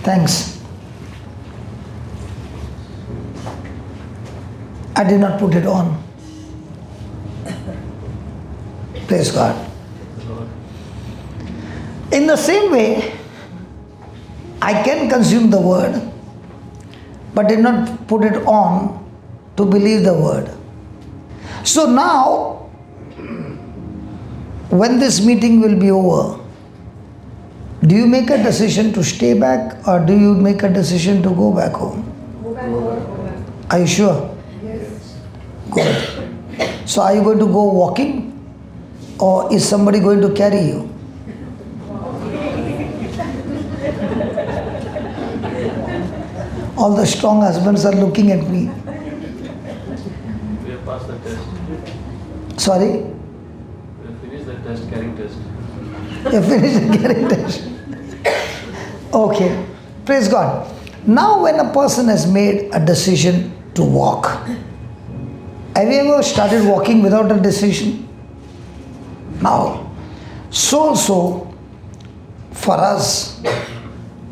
Thanks. I did not put it on. Praise God. In the same way, I can consume the word, but did not put it on to believe the word. So now, when this meeting will be over, do you make a decision to stay back or do you make a decision to go back home? Go back home. Are you sure? Yes. Good. So are you going to go walking or is somebody going to carry you? All the strong husbands are looking at me. We have passed the test. Sorry? We have finished the test, carrying test. You finished the carrying test. Okay. Praise God. Now when a person has made a decision to walk, have you ever started walking without a decision? Now, so for us,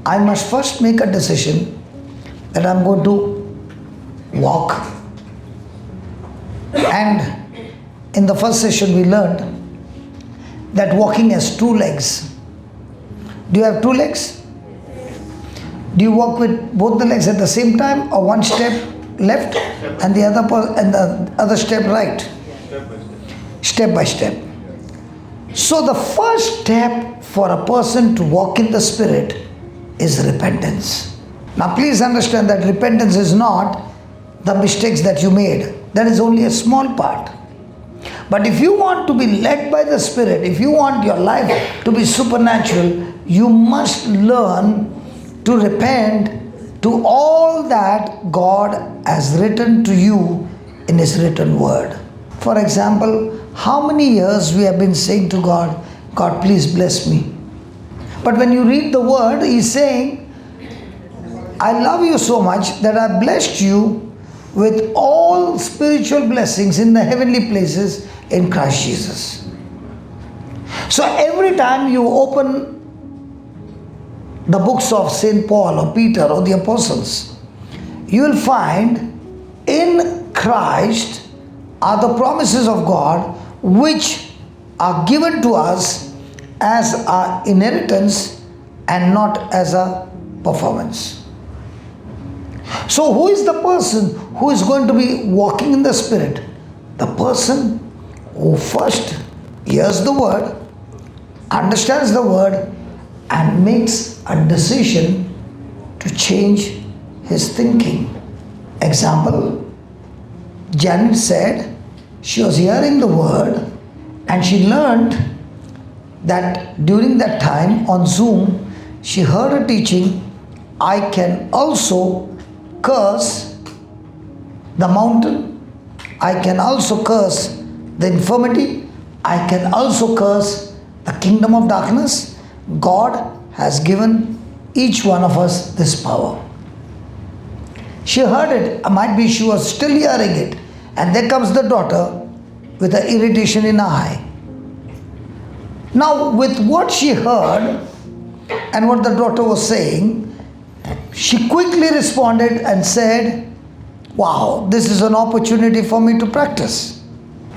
I must first make a decision that I'm going to walk. And in the first session we learned that walking has two legs. Do you have two legs? Do you walk with both the legs at the same time or one step left and the other step right? Step by step. Step by step. So the first step for a person to walk in the Spirit is repentance. Now please understand that repentance is not the mistakes that you made. That is only a small part. But if you want to be led by the Spirit, if you want your life to be supernatural, you must learn to repent to all that God has written to you in His written word. For example, how many years we have been saying to God, God, please bless me. But when you read the word, He's saying, I love you so much that I blessed you with all spiritual blessings in the heavenly places in Christ Jesus. So every time you open the books of St. Paul or Peter or the apostles, you will find in Christ are the promises of God which are given to us as our inheritance and not as a performance. So who is the person who is going to be walking in the Spirit? The person who first hears the word, understands the word, and makes a decision to change his thinking. Example, Janet said she was hearing the word and she learned that during that time on Zoom, she heard a teaching, I can also curse the mountain, I can also curse the infirmity, I can also curse the kingdom of darkness. God has given each one of us this power. She heard it, might be she was still hearing it, and there comes the daughter with an irritation in her eye. Now with what she heard and what the daughter was saying, she quickly responded and said, wow, this is an opportunity for me to practice.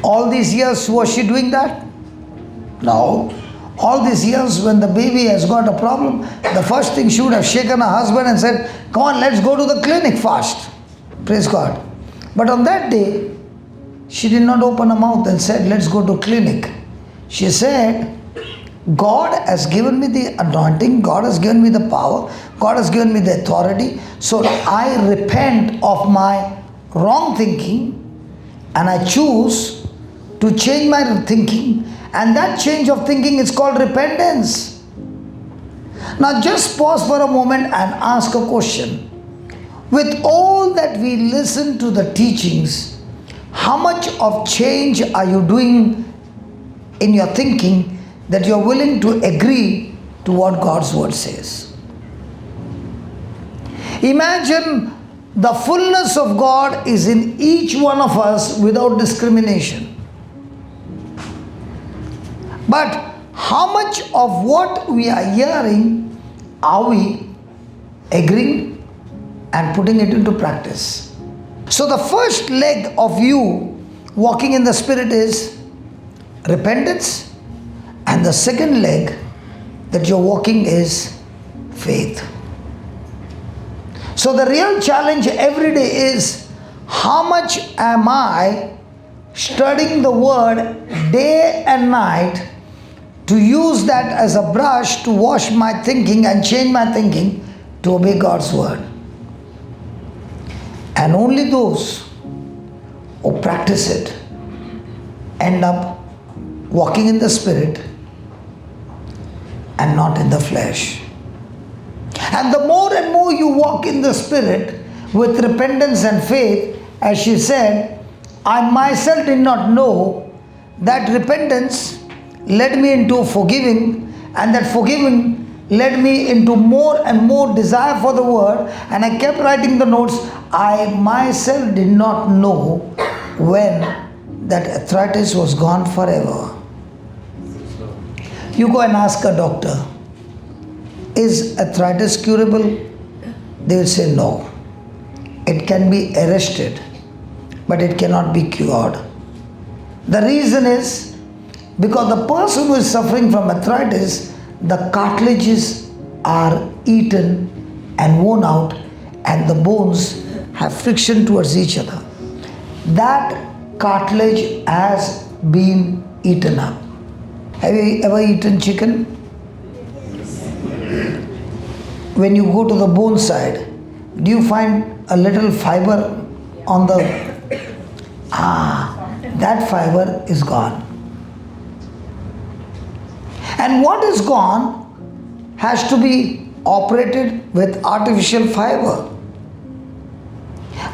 All these years was she doing that? No. All these years when the baby has got a problem, the first thing she would have shaken her husband and said, come on, let's go to the clinic fast. Praise God. But on that day, she did not open her mouth and said, let's go to clinic. She said, God has given me the anointing, God has given me the power, God has given me the authority. So I repent of my wrong thinking and I choose to change my thinking, and that change of thinking is called repentance. Now just pause for a moment and ask a question. With all that we listen to the teachings, how much of change are you doing in your thinking that you are willing to agree to what God's word says? Imagine the fullness of God is in each one of us without discrimination. But how much of what we are hearing are we agreeing and putting it into practice. So the first leg of you walking in the Spirit is repentance, and the second leg that you're walking is faith. So the real challenge every day is, how much am I studying the Word day and night to use that as a brush to wash my thinking and change my thinking to obey God's Word? And only those who practice it end up walking in the Spirit and not in the flesh. And the more and more you walk in the Spirit with repentance and faith, as she said, I myself did not know that repentance led me into forgiving, and that forgiving led me into more and more desire for the Word, and I kept writing the notes. I myself did not know when that arthritis was gone forever. You go and ask a doctor, is arthritis curable? They will say no. It can be arrested, but it cannot be cured. The reason is because the person who is suffering from arthritis, the cartilages are eaten and worn out, and the bones have friction towards each other. That cartilage has been eaten up. Have you ever eaten chicken? When you go to the bone side, do you find a little fiber on the... that fiber is gone. And what is gone has to be operated with artificial fiber.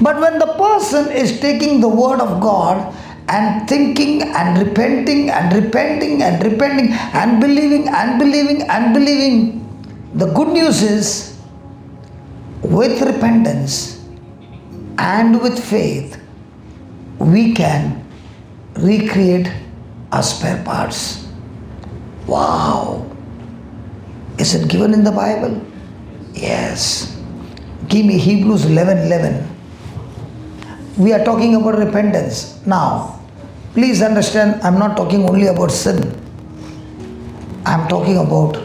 But when the person is taking the Word of God and thinking and repenting and repenting and repenting and believing and believing and believing, the good news is, with repentance and with faith, we can recreate our spare parts. Wow! Is it given in the Bible? Yes. Give me Hebrews 11:11. We are talking about repentance. Now, please understand, I'm not talking only about sin. I'm talking about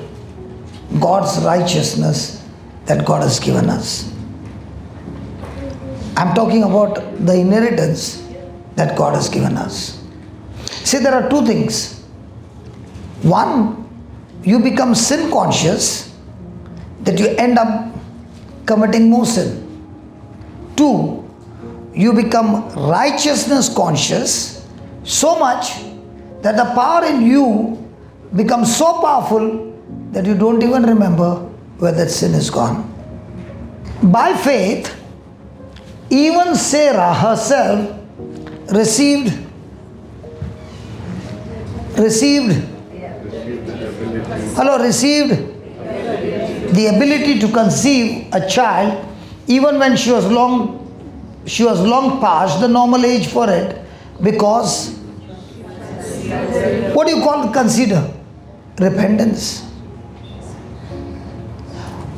God's righteousness that God has given us. I'm talking about the inheritance that God has given us. See, there are two things. One, you become sin conscious, that you end up committing more sin. Two, you become righteousness conscious so much that the power in you becomes so powerful that you don't even remember where that sin is gone. By faith, even Sarah herself received the ability to conceive a child even when she was long past the normal age for it, because what do you call consider? Repentance.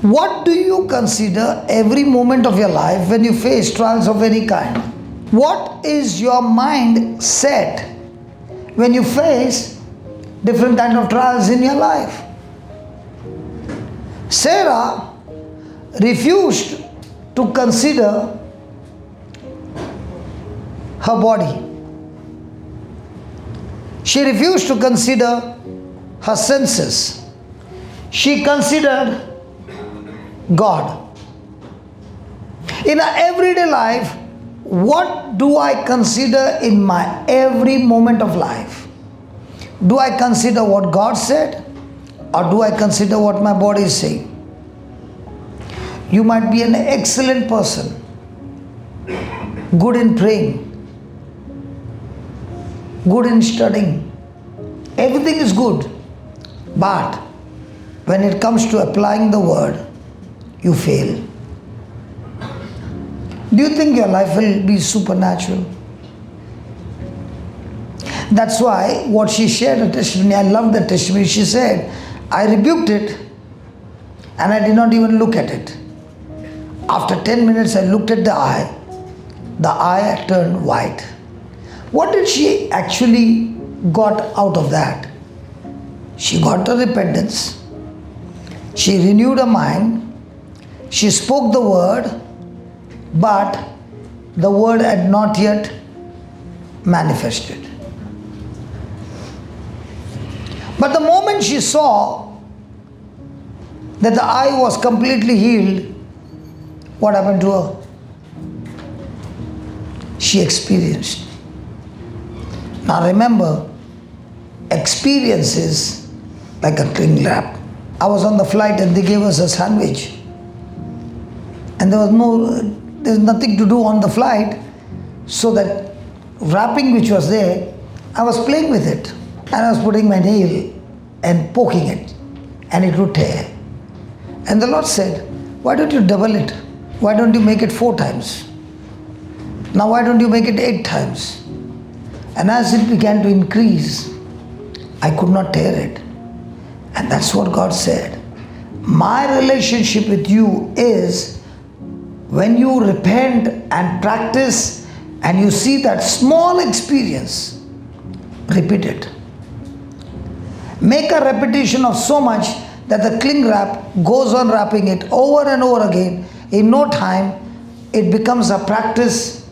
What do you consider every moment of your life when you face trials of any kind? What is your mind set when you face different kind of trials in your life? Sarah refused to consider her body. She refused to consider her senses. She considered God. In our everyday life, what do I consider in my every moment of life? Do I consider what God said, or do I consider what my body is saying? You might be an excellent person, good in praying, good in studying. Everything is good. But when it comes to applying the Word, you fail. Do you think your life will be supernatural? That's why what she shared a testimony, I love the testimony. She said, I rebuked it and I did not even look at it. After 10 minutes, I looked at the eye. The eye turned white. What did she actually got out of that? She got the repentance. She renewed her mind. She spoke the word, but the word had not yet manifested. But the moment she saw that the eye was completely healed, what happened to her? She experienced. Now remember, experience is like a cling wrap. I was on the flight and they gave us a sandwich. And there's nothing to do on the flight. So that wrapping which was there, I was playing with it. And I was putting my nail and poking it. And it would tear. And the Lord said, why don't you double it? Why don't you make it 4 times? Now why don't you make it 8 times? And as it began to increase, I could not tear it. And that's what God said. My relationship with you is when you repent and practice and you see that small experience, repeat it. Make a repetition of so much that the cling wrap goes on wrapping it over and over again. In no time, it becomes a practice.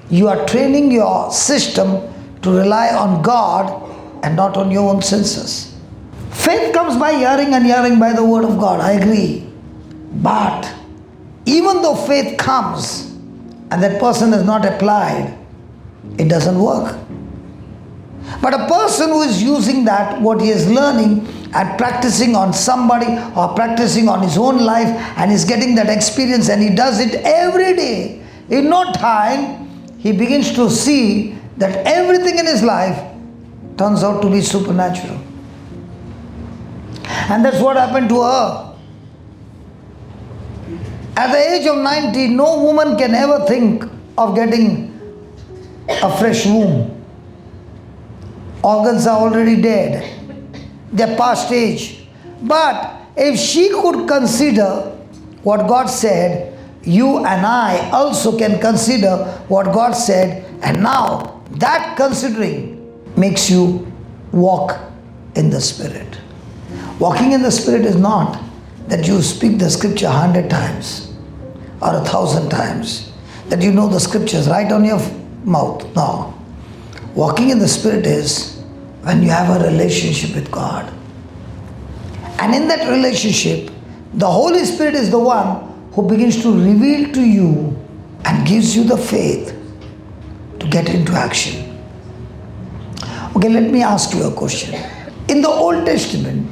You are training your system to rely on God and not on your own senses. Faith comes by hearing and hearing by the word of God. I agree. But even though faith comes and that person is not applied, it doesn't work. But a person who is using that, what he is learning and practicing on somebody or practicing on his own life and is getting that experience and he does it every day, in no time, he begins to see that everything in his life turns out to be supernatural. And that's what happened to her. At the age of 90, no woman can ever think of getting a fresh womb. Organs are already dead. They're past age. But if she could consider what God said, you and I also can consider what God said. And now that considering makes you walk in the Spirit. Walking in the Spirit is not that you speak the scripture 100 times or 1,000 times, that you know the scriptures right on your mouth. No. Walking in the Spirit is when you have a relationship with God. And in that relationship, the Holy Spirit is the one who begins to reveal to you and gives you the faith to get into action. Okay, let me ask you a question. In the Old Testament,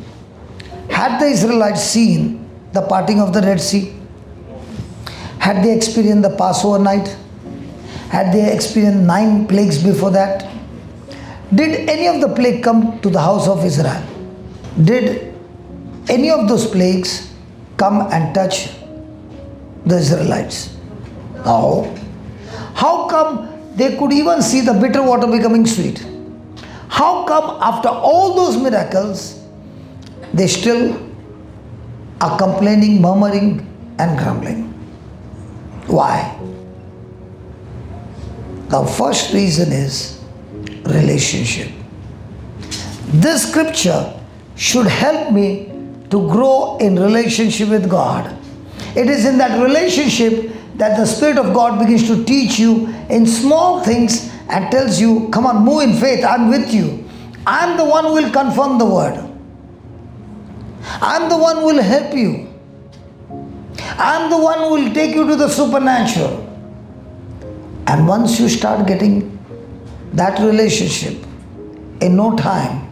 had the Israelites seen the parting of the Red Sea? Had they experienced the Passover night? Had they experienced 9 plagues before that? Did any of the plague come to the house of Israel? Did any of those plagues come and touch the Israelites? No. How come they could even see the bitter water becoming sweet? How come after all those miracles, they still are complaining, murmuring and grumbling? Why? The first reason is relationship. This scripture should help me to grow in relationship with God. It is in that relationship that the Spirit of God begins to teach you in small things and tells you, come on, move in faith, I'm with you. I'm the one who will confirm the word. I'm the one who will help you. I'm the one who will take you to the supernatural. And once you start getting that relationship, in no time,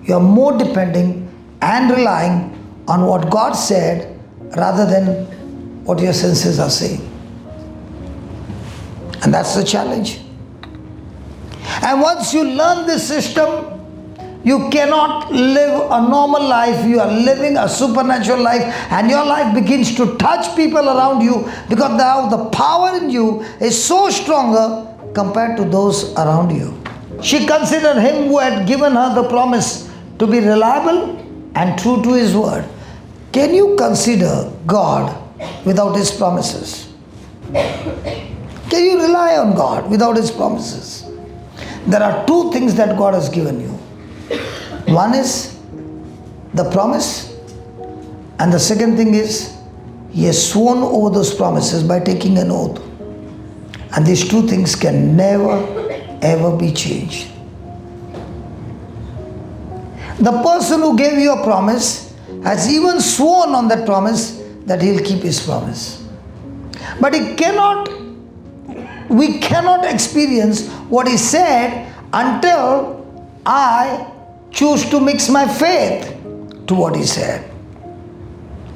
you are more depending and relying on what God said rather than what your senses are saying. And that's the challenge. And once you learn this system, you cannot live a normal life. You are living a supernatural life, and your life begins to touch people around you because now the power in you is so stronger compared to those around you. She considered him who had given her the promise to be reliable and true to his word. Can you consider God without his promises? Can you rely on God without His promises? There are two things that God has given you. One is the promise, and the second thing is He has sworn over those promises by taking an oath. And these two things can never ever be changed. The person who gave you a promise has even sworn on that promise that He'll keep His promise. But we cannot experience what He said until I choose to mix my faith to what He said.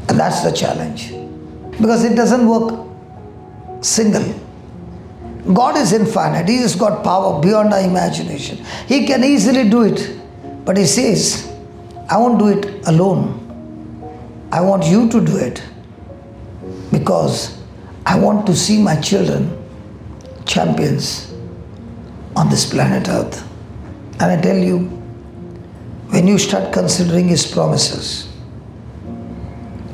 And that's the challenge. Because it doesn't work single. God is infinite. He has got power beyond our imagination. He can easily do it. But He says, I won't do it alone. I want you to do it. Because I want to see my children champions on this planet Earth. And I tell you, when you start considering His promises,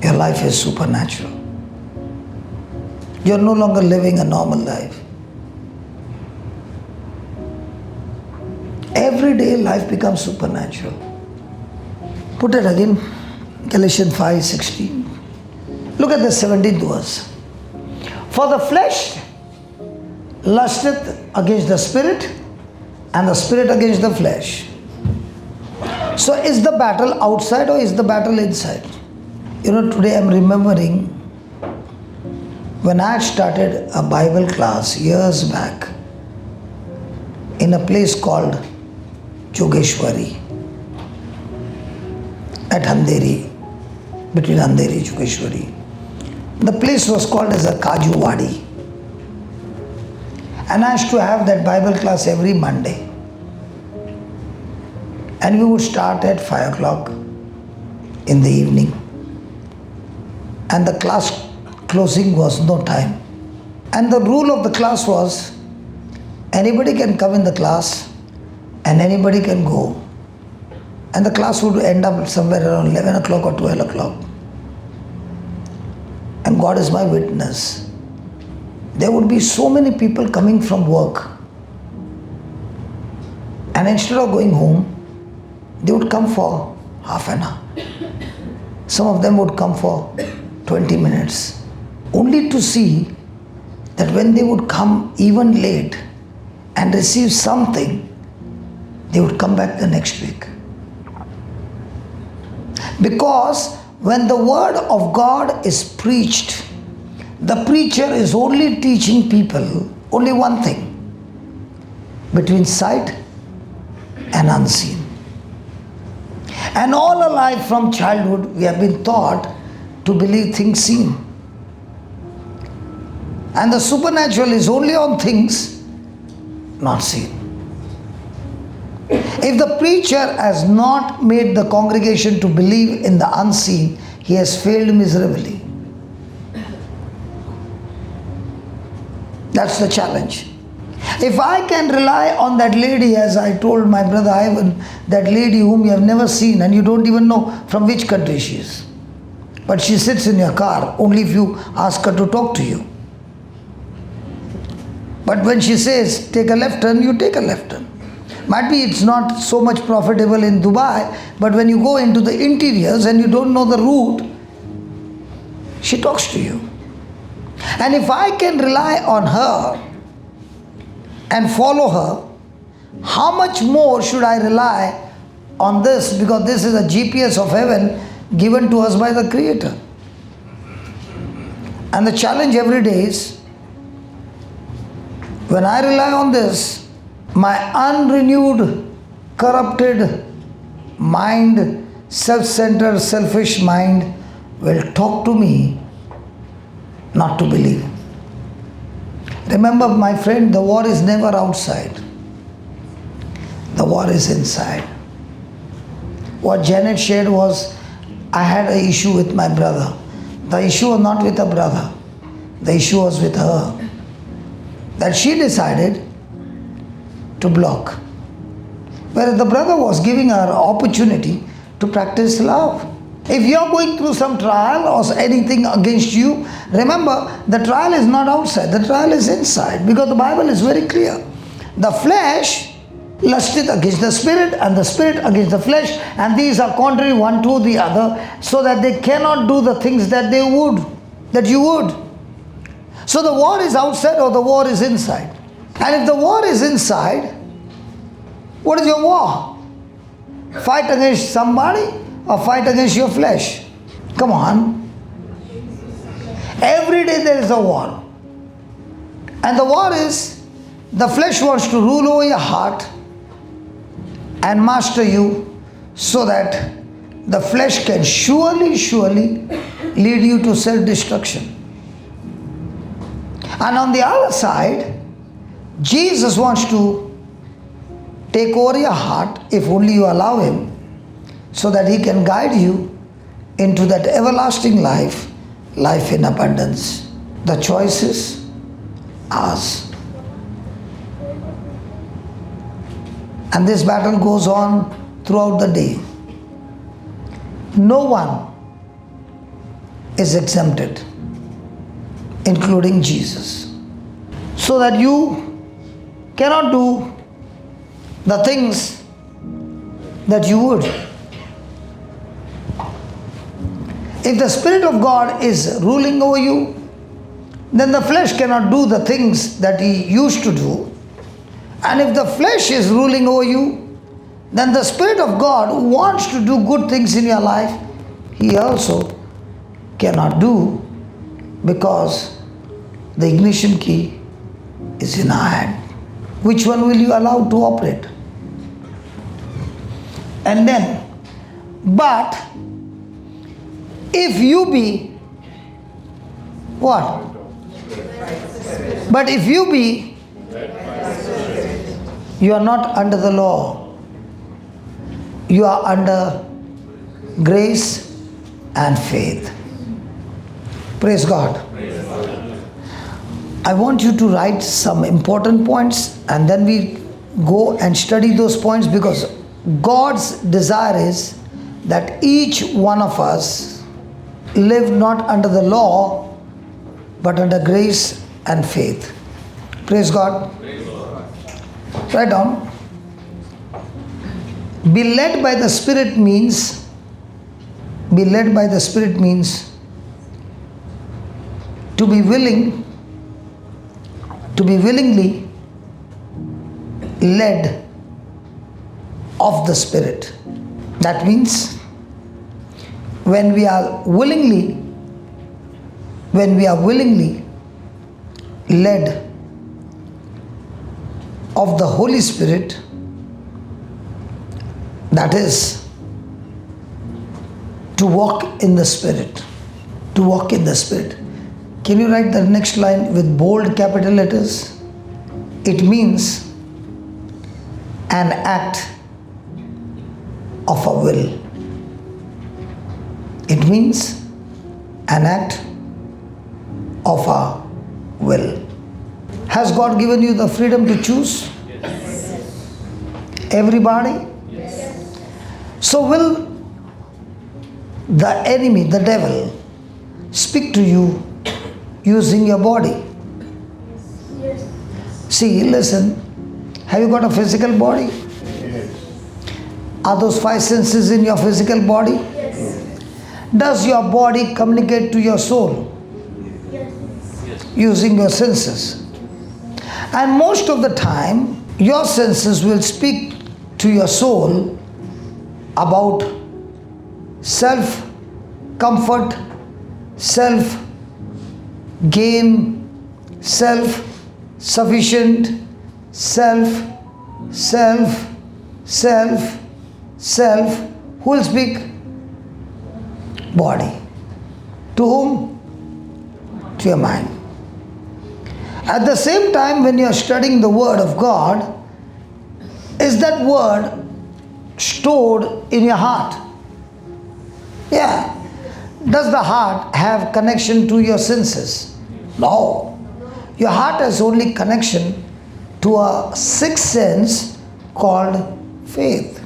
your life is supernatural. You're no longer living a normal life. Every day life becomes supernatural. Put it again, Galatians 5:16. Look at the 17th verse. For the flesh lusteth against the spirit, and the spirit against the flesh. So is the battle outside or is the battle inside? Today I'm remembering when I started a Bible class years back in a place called Jogeshwari at Andheri, between Andheri and Jogeshwari. The place was called as a Kaju Wadi. And I used to have that Bible class every Monday. And we would start at 5 o'clock in the evening. And the class closing was no time. And the rule of the class was anybody can come in the class and anybody can go. And the class would end up somewhere around 11 o'clock or 12 o'clock. And God is my witness. There would be so many people coming from work. And instead of going home, they would come for half an hour. Some of them would come for 20 minutes. Only to see that when they would come even late and receive something, they would come back the next week. Because when the word of God is preached, the preacher is only teaching people only one thing: between sight and unseen. And all our life from childhood we have been taught to believe things seen. And the supernatural is only on things not seen. If the preacher has not made the congregation to believe in the unseen, he has failed miserably. That's the challenge. If I can rely on that lady, as I told my brother Ivan, that lady whom you have never seen and you don't even know from which country she is. But she sits in your car only if you ask her to talk to you. But when she says, take a left turn, you take a left turn. Might be it's not so much profitable in Dubai, but when you go into the interiors and you don't know the route, she talks to you. And if I can rely on her and follow her, how much more should I rely on this? Because this is a GPS of heaven given to us by the Creator. And the challenge every day is, when I rely on this, my unrenewed, corrupted mind, self-centered, selfish mind will talk to me not to believe. Remember, my friend, the war is never outside. The war is inside. What Janet shared was, I had an issue with my brother. The issue was not with a brother. The issue was with her. That she decided to block. Whereas the brother was giving her an opportunity to practice love. If you are going through some trial or anything against you, remember the trial is not outside, the trial is inside, because the Bible is very clear. The flesh lusteth against the spirit, and the spirit against the flesh, and these are contrary one to the other, so that they cannot do the things that you would. So the war is outside or the war is inside. And if the war is inside, what is your war? Fight against somebody or fight against your flesh? Come on. Every day there is a war. And the war is, the flesh wants to rule over your heart and master you, so that the flesh can surely lead you to self-destruction. And on the other side, Jesus wants to take over your heart if only you allow Him, so that He can guide you into that everlasting life, life in abundance. The choice is ours. And this battle goes on throughout the day. No one is exempted, including Jesus. So that you cannot do the things that you would. If the Spirit of God is ruling over you, then the flesh cannot do the things that he used to do. And if the flesh is ruling over you, then the Spirit of God, who wants to do good things in your life, he also cannot do, because the ignition key is in our hand. Which one will you allow to operate? And then, but if you be what? But if you be, you are not under the law. You are under grace and faith. Praise God. I want you to write some important points, and then we go and study those points, because God's desire is that each one of us live not under the law, but under grace and faith. Praise God. Write down. Be led by the Spirit means, be led by the Spirit means to be willing, to be willingly led of the Spirit. That means when we are willingly led of the Holy Spirit, that is to walk in the Spirit. To walk in the Spirit. Can you write the next line with bold capital letters? It means an act of a will. It means an act of a will. Has God given you the freedom to choose? Yes. Everybody? Yes. So will the enemy, the devil, speak to you using your body? Yes. See, listen. Have you got a physical body? Yes. Are those five senses in your physical body? Yes. Does your body communicate to your soul Yes. Yes. using your senses? And most of the time, your senses will speak to your soul about self-comfort, self-gain, self-sufficient, self. Who will speak? Body. To whom? To your mind. At the same time, when you are studying the Word of God, is that Word stored in your heart? Yeah. Does the heart have connection to your senses? No. Your heart has only connection to a sixth sense called faith.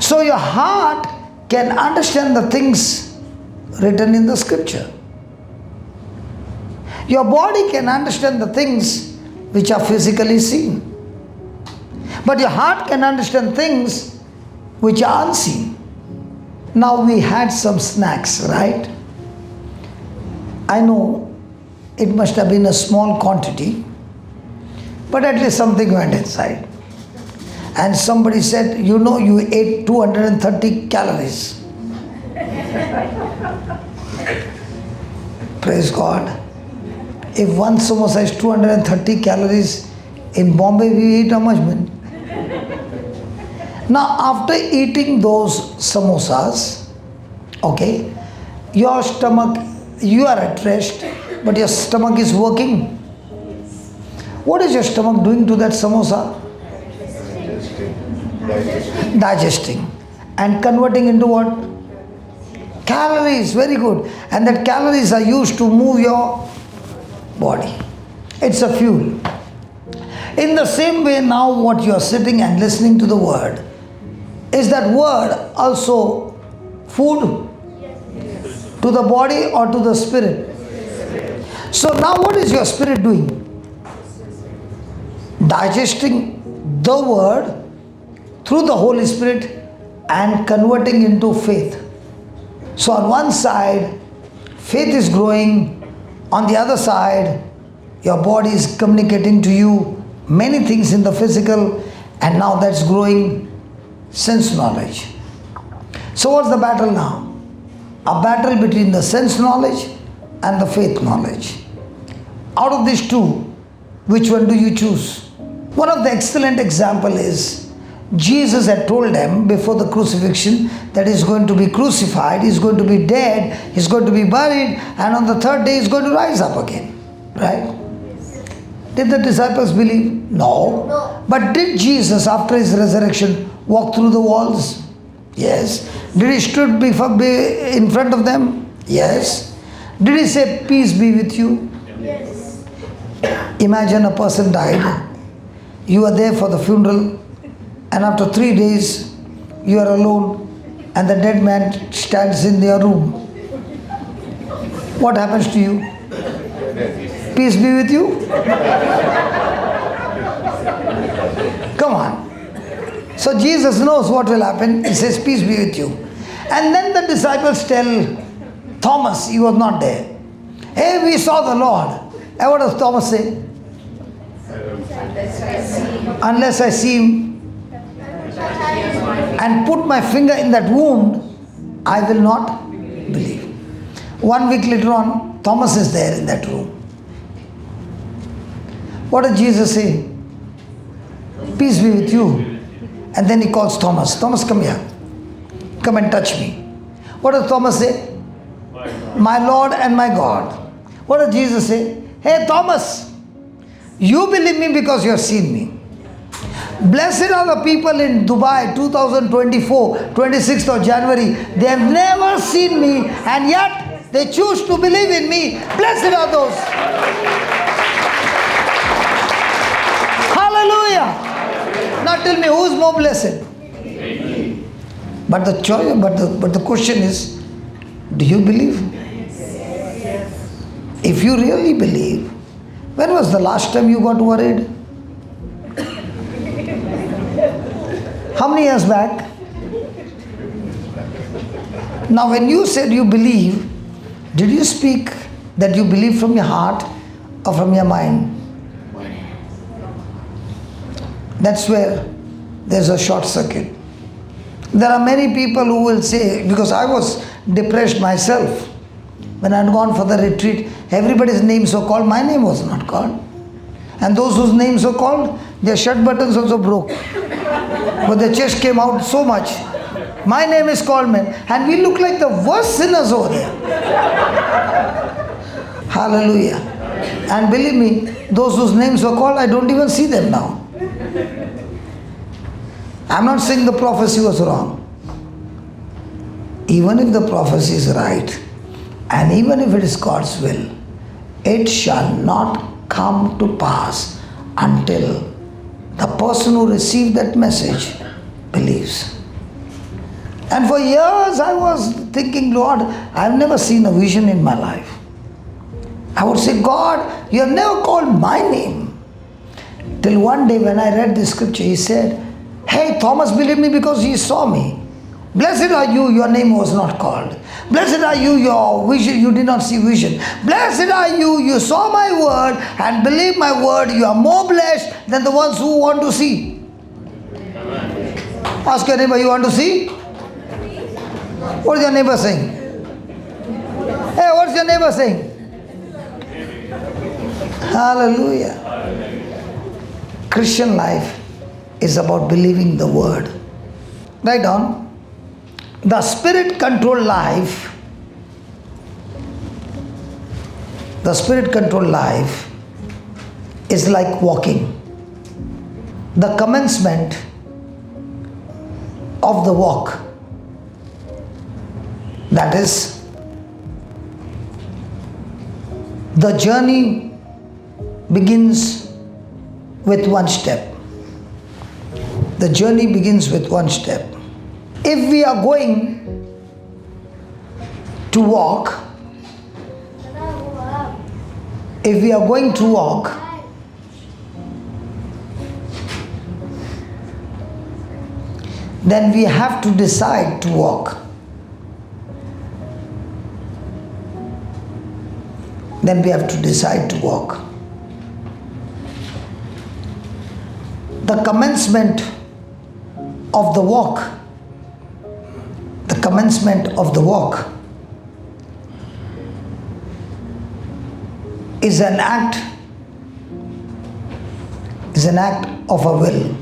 So your heart can understand the things written in the scripture. Your body can understand the things which are physically seen. But your heart can understand things which are unseen. Now we had some snacks, right? I know it must have been a small quantity, but at least something went inside. And somebody said, you know, you ate 230 calories. Praise God. If one samosa is 230 calories, in Bombay we eat how much, man? Now after eating those samosas, okay, your stomach, you are at rest, but your stomach is working. What is your stomach doing to that samosa? Digesting. And converting into what? Calories, very good. And that calories are used to move your body. It's a fuel. In the same way, now what you are sitting and listening to the word, is that word also food to the body or to the spirit? So now what is your spirit doing? Digesting the word through the Holy Spirit and converting into faith. So on one side, faith is growing. On the other side, your body is communicating to you many things in the physical, and now that's growing sense knowledge. So what's the battle now? A battle between the sense knowledge and the faith knowledge. Out of these two, which one do you choose? One of the excellent example is Jesus had told them before the crucifixion that he's going to be crucified, he's going to be dead, he's going to be buried, and on the third day he's going to rise up again. Right? Did the disciples believe? No. But did Jesus, after his resurrection, walk through the walls? Yes. Did he stood in front of them? Yes. Did he say, peace be with you? Yes. Imagine a person died. You are there for the funeral, and after 3 days, you are alone, and the dead man stands in your room. What happens to you? Peace be with you? Come on. So Jesus knows what will happen. He says, peace be with you. And then the disciples tell Thomas, he was not there, hey, we saw the Lord. And what does Thomas say? Unless I see him and put my finger in that wound, I will not believe. 1 week later on, Thomas is there in that room. What did Jesus say? Peace be with you. And then he calls Thomas. Thomas, come here. Come and touch me. What does Thomas say? My Lord and my God. What does Jesus say? Hey Thomas, you believe me because you have seen me. Blessed are the people in Dubai 2024, 26th of January. They have never seen me and yet they choose to believe in me. Blessed are those. Hallelujah. Now tell me, who is more blessed? But the choice, but the question is, do you believe? If you really believe, when was the last time you got worried? How many years back? Now when you said you believe, did you speak that you believe from your heart or from your mind? That's where there's a short circuit. There are many people who will say, because I was depressed myself, when I had gone for the retreat, everybody's names were called, my name was not called. And those whose names were called, their shirt buttons also broke. But their chest came out so much. My name is called, man. And we look like the worst sinners over there. Hallelujah. And believe me, those whose names were called, I don't even see them now. I'm not saying the prophecy was wrong. Even if the prophecy is right, and even if it is God's will, it shall not come to pass until the person who received that message believes. And for years I was thinking, Lord, I've never seen a vision in my life. I would say, God, you have never called my name. Till one day when I read this scripture, he said, hey, Thomas believed me because he saw me. Blessed are you, your name was not called. Blessed are you, your vision, you did not see vision. Blessed are you, you saw my word and believe my word. You are more blessed than the ones who want to see. Ask your neighbor, you want to see? What is your neighbor saying? Hey, what's your neighbor saying? Hallelujah. Christian life is about believing the word. Write down. The spirit controlled life, the spirit controlled life is like walking. The commencement of the walk, that is, the journey begins with one step. The journey begins with one step. If we are going to walk, if we are going to walk, then we have to decide to walk. Then we have to decide to walk. The commencement of the walk, the commencement of the walk is an act of a will.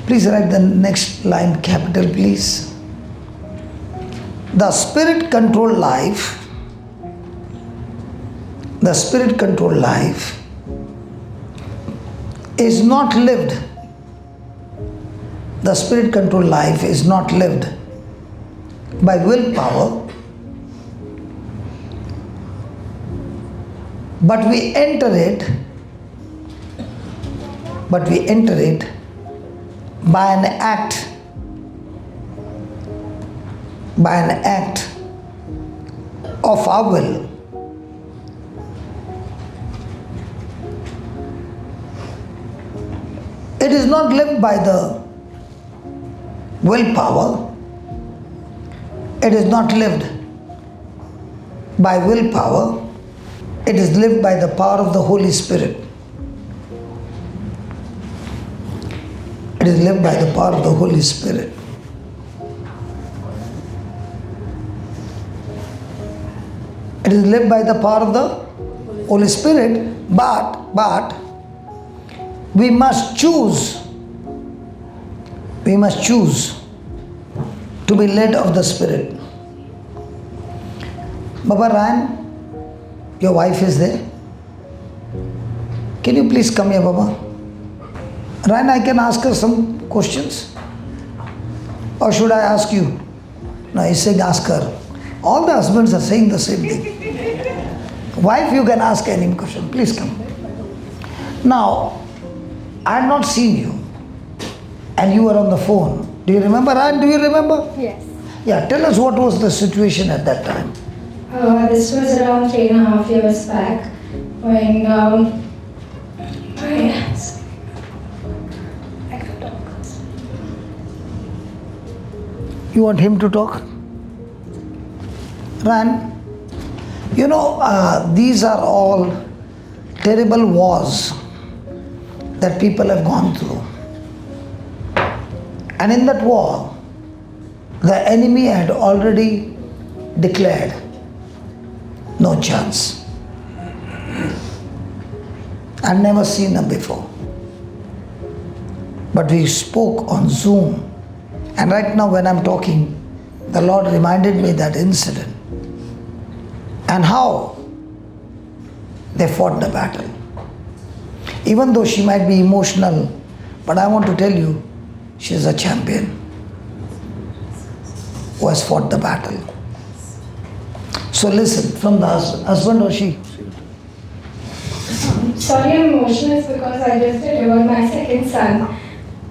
Please write the next line capital, please. The spirit controlled life, the spirit controlled life is not lived. The spirit controlled life is not lived by willpower, but we enter it by an act of our will. It is not lived by the willpower. It is not lived by willpower. It is lived by the power of the Holy Spirit. It is lived by the power of the Holy Spirit. It is lived by the power of the Holy Spirit, but we must choose to be led of the Spirit. Baba Ryan, your wife is there. Can you please come here, Baba? Ryan, I can ask her some questions. Or should I ask you? No, he's saying ask her. All the husbands are saying the same thing. Wife, you can ask any question. Please come. Now, I had not seen you. And you were on the phone. Do you remember, Ryan? Do you remember? Yes. Yeah, tell us what was the situation at that time. This was around 3.5 years back when I could talk. You want him to talk? Ryan, you know, these are all terrible wars that people have gone through. And in that war, the enemy had already declared no chance. I've never seen them before. But we spoke on Zoom. And right now when I'm talking, the Lord reminded me that incident and how they fought the battle. Even though she might be emotional, but I want to tell you, she's a champion who has fought the battle. So listen, from the husband or she? Sorry, I'm emotional because I just delivered my second son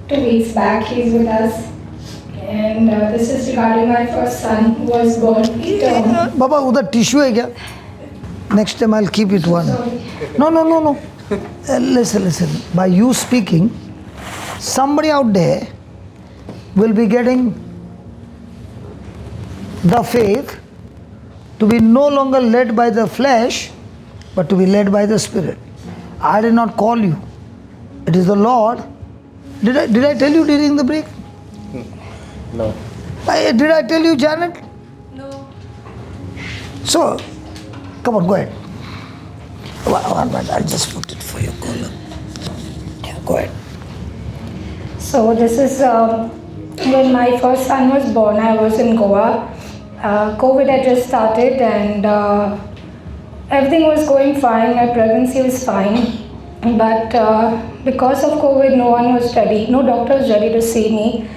2 weeks back. He's with us. And this is regarding my first son who was born term. Baba, udhar tissue hai kya? Next time I'll keep it one. Sorry. No. Listen. By you speaking, somebody out there will be getting the faith to be no longer led by the flesh, but to be led by the Spirit. I did not call you. It is the Lord. Did I tell you during the break? No. Did I tell you, Janet? No. So, come on, go ahead. One minute, I'll just put it for your collar. Yeah, go ahead. So this is when my first son was born. I was in Goa. COVID had just started and everything was going fine. My pregnancy was fine. But because of COVID, no one was ready. No doctor was ready to see me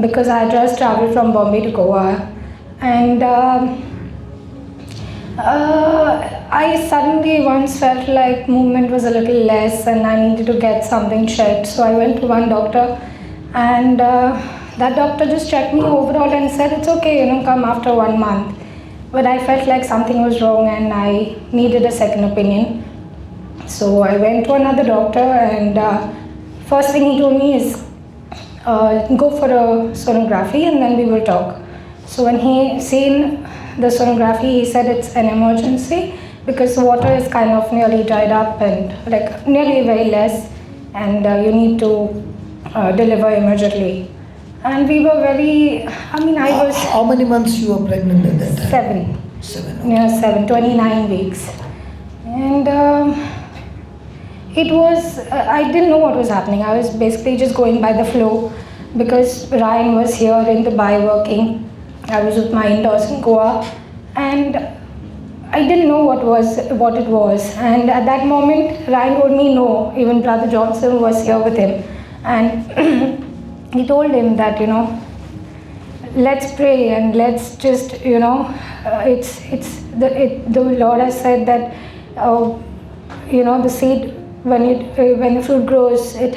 because I had just traveled from Bombay to Goa. And I suddenly once felt like movement was a little less and I needed to get something checked. So I went to one doctor and that doctor just checked me overall and said, it's okay, come after 1 month. But I felt like something was wrong and I needed a second opinion. So I went to another doctor and first thing he told me is go for a sonography and then we will talk. So when he seen the sonography, he said it's an emergency because the water is kind of nearly dried up and like nearly very less and you need to deliver immediately. And we were very, I was How many months you were pregnant at that time? 7. 7. Near 7, 29 weeks. And it was, I didn't know what was happening. I was basically just going by the flow because Ryan was here in Dubai working. I was with my in-laws in Goa and I didn't know what it was. And at that moment, Ryan told me no. Even Brother Johnson was here with him. And he told him that, let's pray and let's just, the Lord has said that, the seed, when the fruit grows, it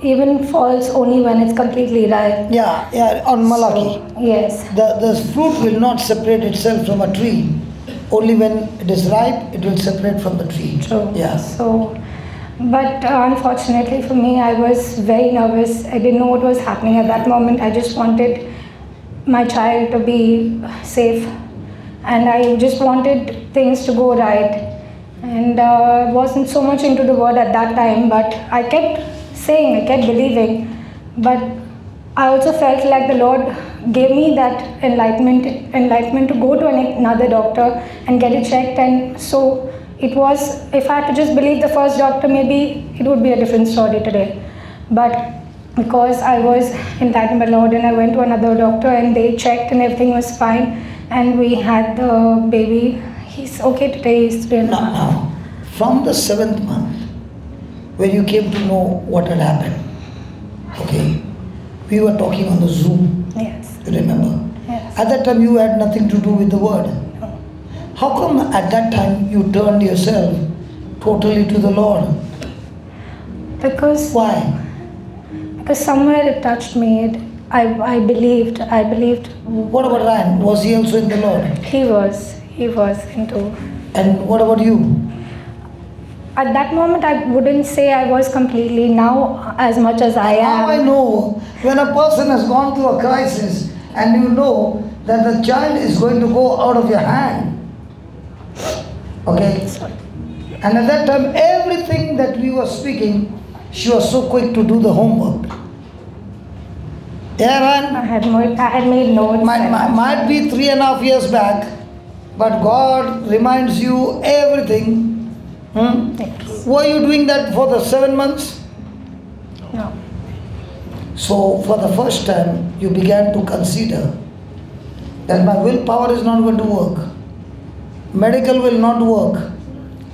even falls only when it's completely ripe. Yeah, on Malachi. So, yes. The fruit will not separate itself from a tree. Only when it is ripe, it will separate from the tree. True. Yeah. So, but unfortunately for me, I was very nervous. I didn't know what was happening at that moment. I just wanted my child to be safe. And I just wanted things to go right. And wasn't so much into the word at that time, but I kept saying, I kept believing. But I also felt like the Lord gave me that enlightenment to go to another doctor and get it checked. And so it was, if I had to just believe the first doctor, maybe it would be a different story today. But because I was enlightened by the Lord and I went to another doctor and they checked and everything was fine and we had the baby. He's okay today, he's 3.5. Now, from the 7th month, when you came to know what had happened, okay, we were talking on the Zoom. Yes. You remember? Yes. At that time, you had nothing to do with the word. No. How come at that time you turned yourself totally to the Lord? Because Why? somewhere it touched me. I believed. What about Ryan? Was he also in the Lord? He was into. And what about you? At that moment, I wouldn't say I was completely. Now, as much as I am. How I know when a person has gone through a crisis and you know that the child is going to go out of your hand. Okay? And at that time, everything that we were speaking, she was so quick to do the homework. Yeah, man. I had made notes. Might be 3.5 years back, but God reminds you everything. Yes. Were you doing that for the 7 months? No. So for the first time, you began to consider that my willpower is not going to work. Medical will not work.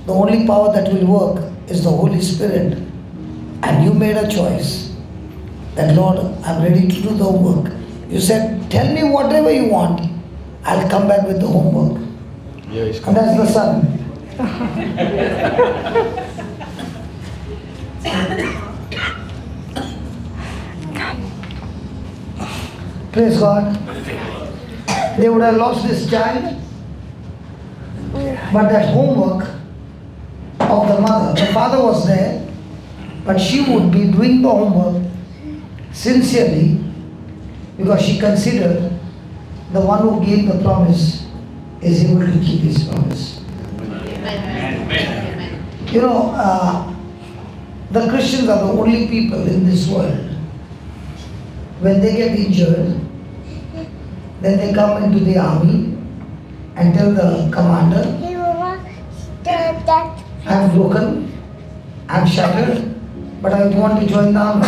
The only power that will work is the Holy Spirit. And you made a choice that, Lord, I'm ready to do the homework. You said, tell me whatever you want. I'll come back with the homework. Yeah, he's And that's the son. Praise God. They would have lost this child. But that homework of the mother, the father was there, but she would be doing the homework sincerely because she considered the one who gave the promise is able to keep his promise. You know, the Christians are the only people in this world. When they get injured, then they come into the army and tell the commander, I'm broken, I'm shattered, but I want to join the army.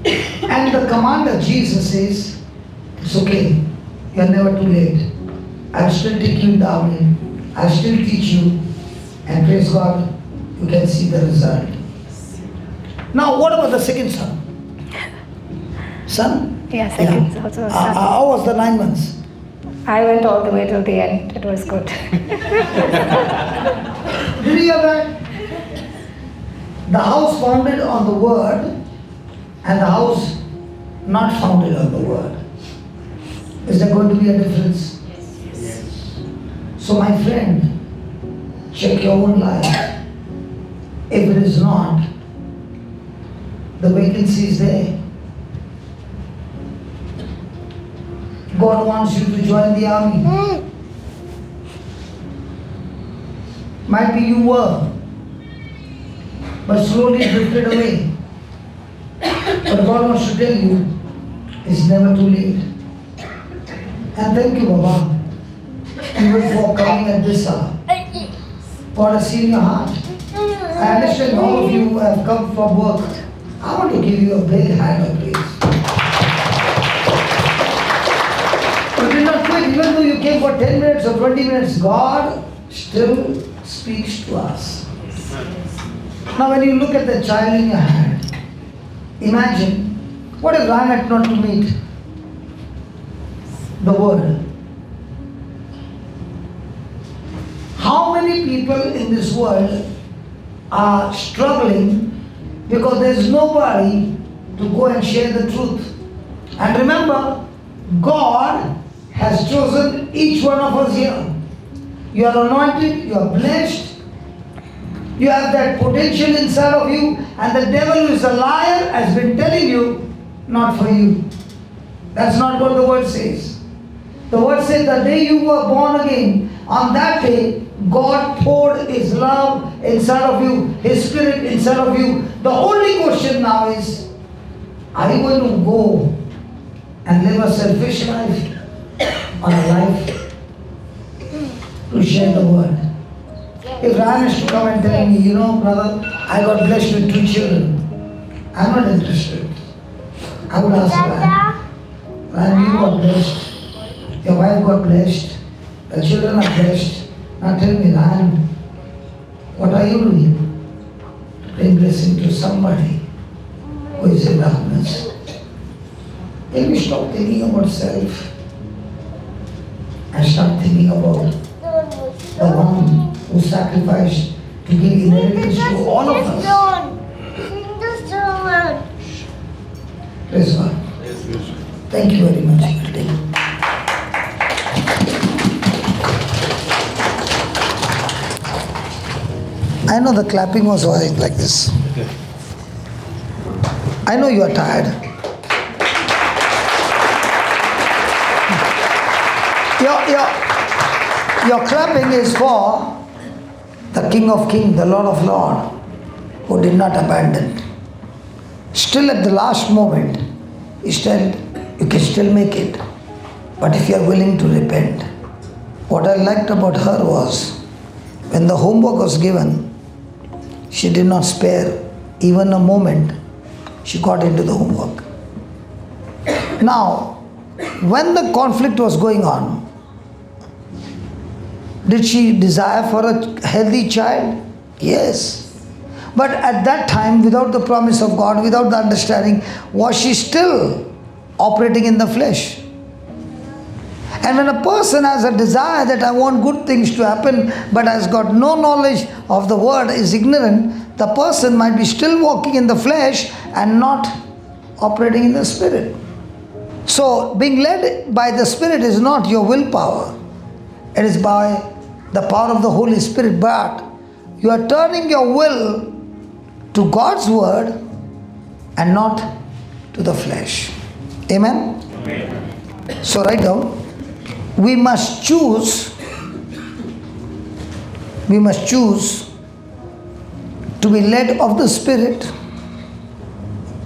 And the commander, Jesus, says, it's okay, you're never too late. I'll still take you in the army, I'll still teach you, and praise God, you can see the result. Now, what about the second son? Son? Yes, I think so. Also How was the 9 months? I went all the way till the end. It was good. Did you hear that? The house founded on the word and the house not founded on the word. Is there going to be a difference? Yes. So my friend, check your own life. If it is not, the vacancy is there. God wants you to join the army. Might be you were, but slowly drifted away. But God wants to tell you, it's never too late. And thank you, Baba, even for coming at this hour. God has seen your heart. I understand all of you have come from work. I want to give you a big hand of praise. You did not quit, even though you came for 10 minutes or 20 minutes. God still speaks to us. Now, when you look at the child in your hand, imagine what if Ryan had not to meet the word. How many people in this world are struggling because there is nobody to go and share the truth? And remember, God has chosen each one of us here. You are anointed, you are blessed, you have that potential inside of you, and the devil who is a liar has been telling you, not for you. That's not what the word says. The word says the day you were born again, on that day, God poured His love inside of you, His Spirit inside of you. The only question now is, are you going to go and live a selfish life or a life to share the word? If Ryan is to come and tell me, you know, brother, I got blessed with 2 children, I'm not interested. I would ask Ryan, Ryan, you got blessed, your wife got blessed, the children are blessed. Now tell me, Ryan, what are you doing to bring blessing to somebody who is in darkness? Can we stop thinking about self and start thinking about the one who sacrificed to give inheritance to all of us? Praise God. Thank you very much. I know the clapping was going like this. I know you are tired. Your clapping is for the King of Kings, the Lord of Lords, who did not abandon. Still at the last moment, he said, you can still make it, but if you are willing to repent. What I liked about her was, when the homework was given, she did not spare even a moment. She got into the homework. Now, when the conflict was going on, did she desire for a healthy child? Yes. But at that time, without the promise of God, without the understanding, was she still operating in the flesh? And when a person has a desire that I want good things to happen, but has got no knowledge of the word, is ignorant, the person might be still walking in the flesh and not operating in the spirit. So, being led by the Spirit is not your willpower, it is by the power of the Holy Spirit, but you are turning your will to God's word and not to the flesh. Amen? Amen. So, write down, we must choose to be led of the Spirit.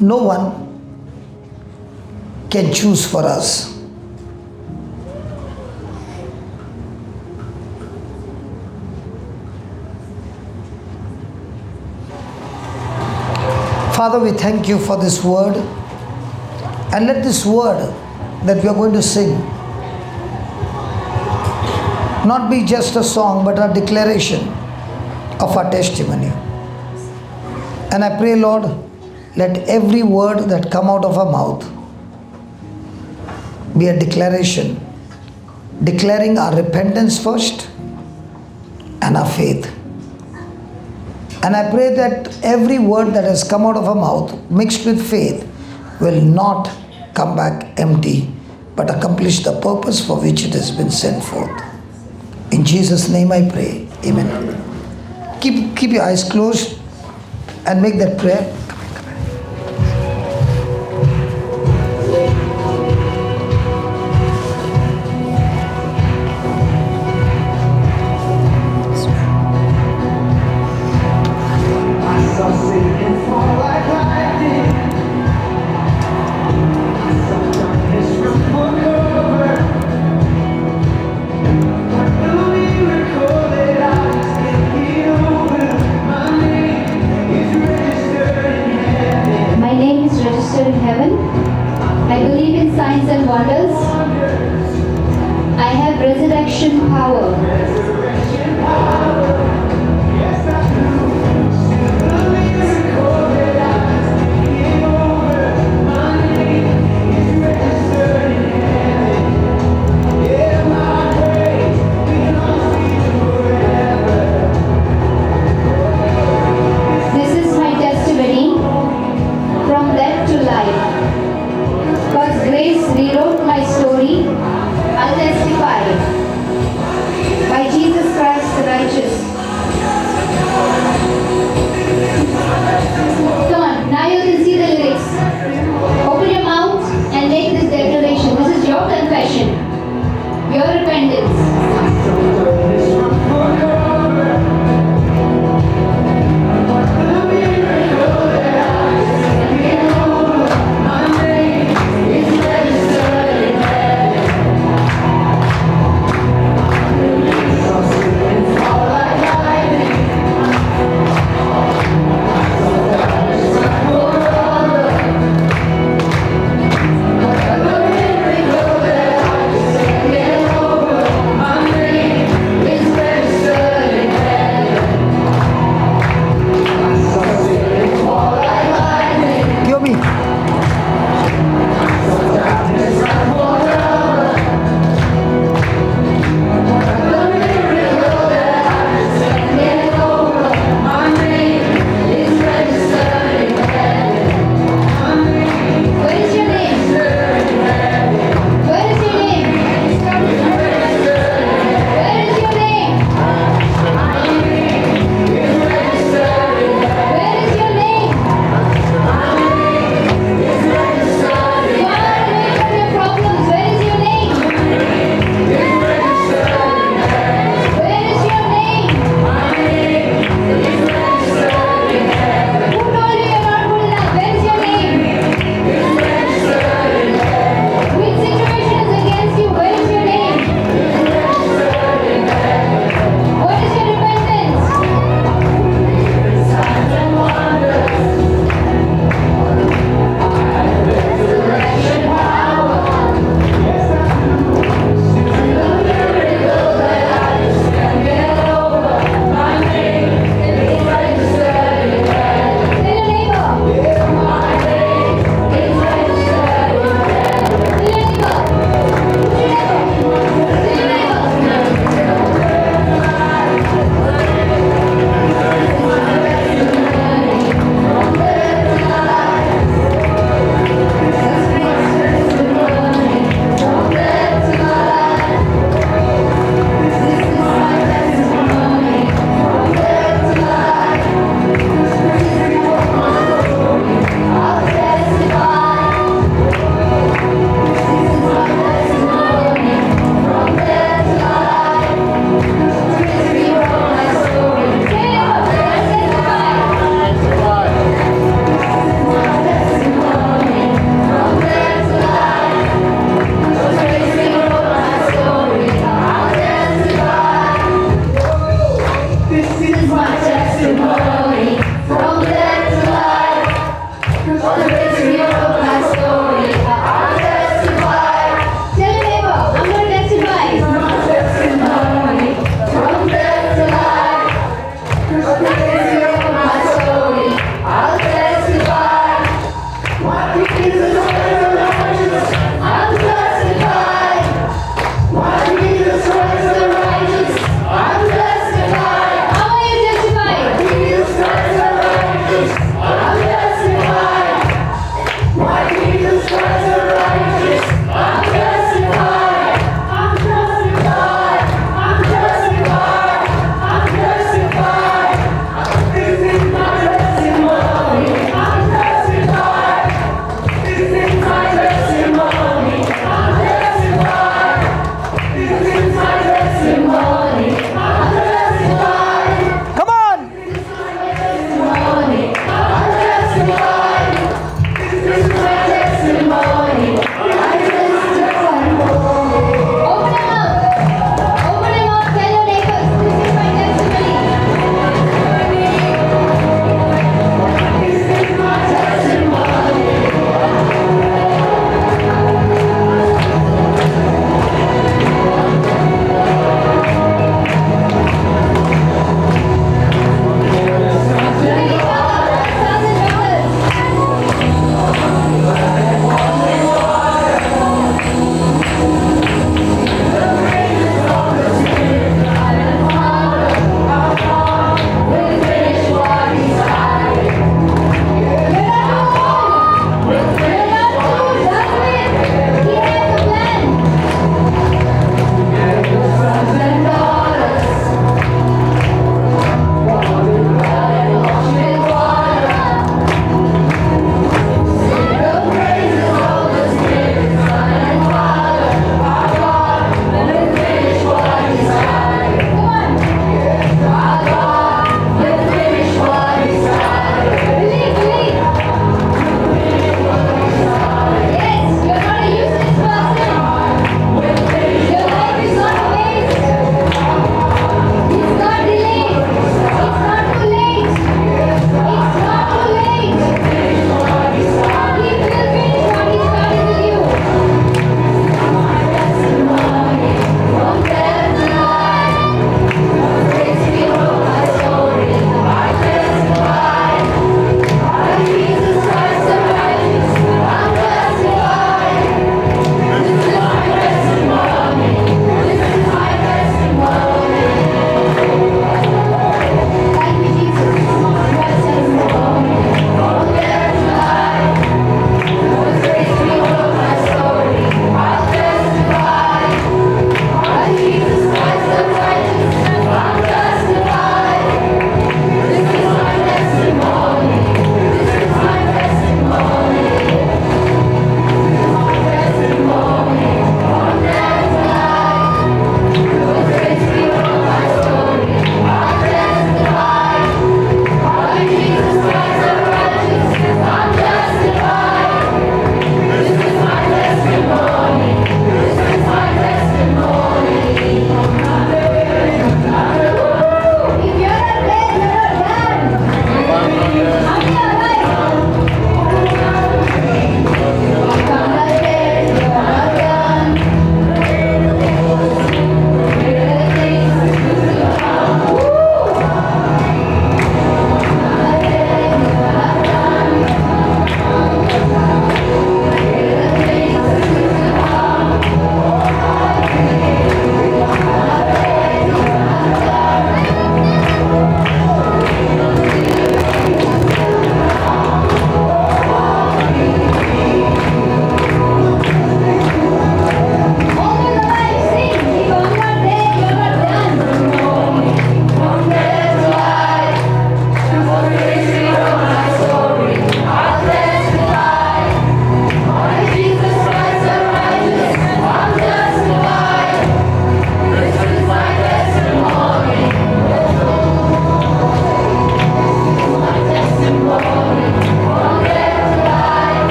No one can choose for us. Father, we thank you for this word, and let this word that we are going to sing not be just a song but a declaration of our testimony. And I pray, Lord, let every word that come out of our mouth be a declaration, declaring our repentance first and our faith. And I pray that every word that has come out of our mouth mixed with faith will not come back empty but accomplish the purpose for which it has been sent forth. In Jesus' name I pray. Amen. Keep your eyes closed and make that prayer. My name is registered in heaven. I believe in signs and wonders. I have resurrection power. This is my testimony from death to life. God's grace rewrote my story. I'll testify. By Jesus Christ the righteous. Come on, now you can see the lyrics. Open your mouth and make this declaration. This is your confession. Your repentance.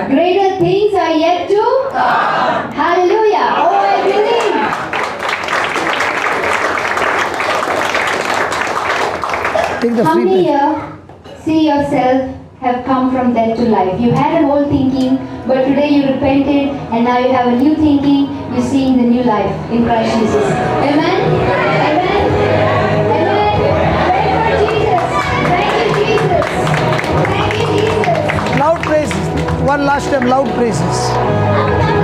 Greater things are yet to come. Hallelujah. Oh, I believe. Take the How free many pen. here see yourself have come from death to life? You had an old thinking, but today you repented and now you have a new thinking. You're seeing the new life in Christ Jesus. Amen? Amen? Amen? Pray for Jesus. Thank you, Jesus. Thank you, Jesus. Loud praises. One last time, loud praises.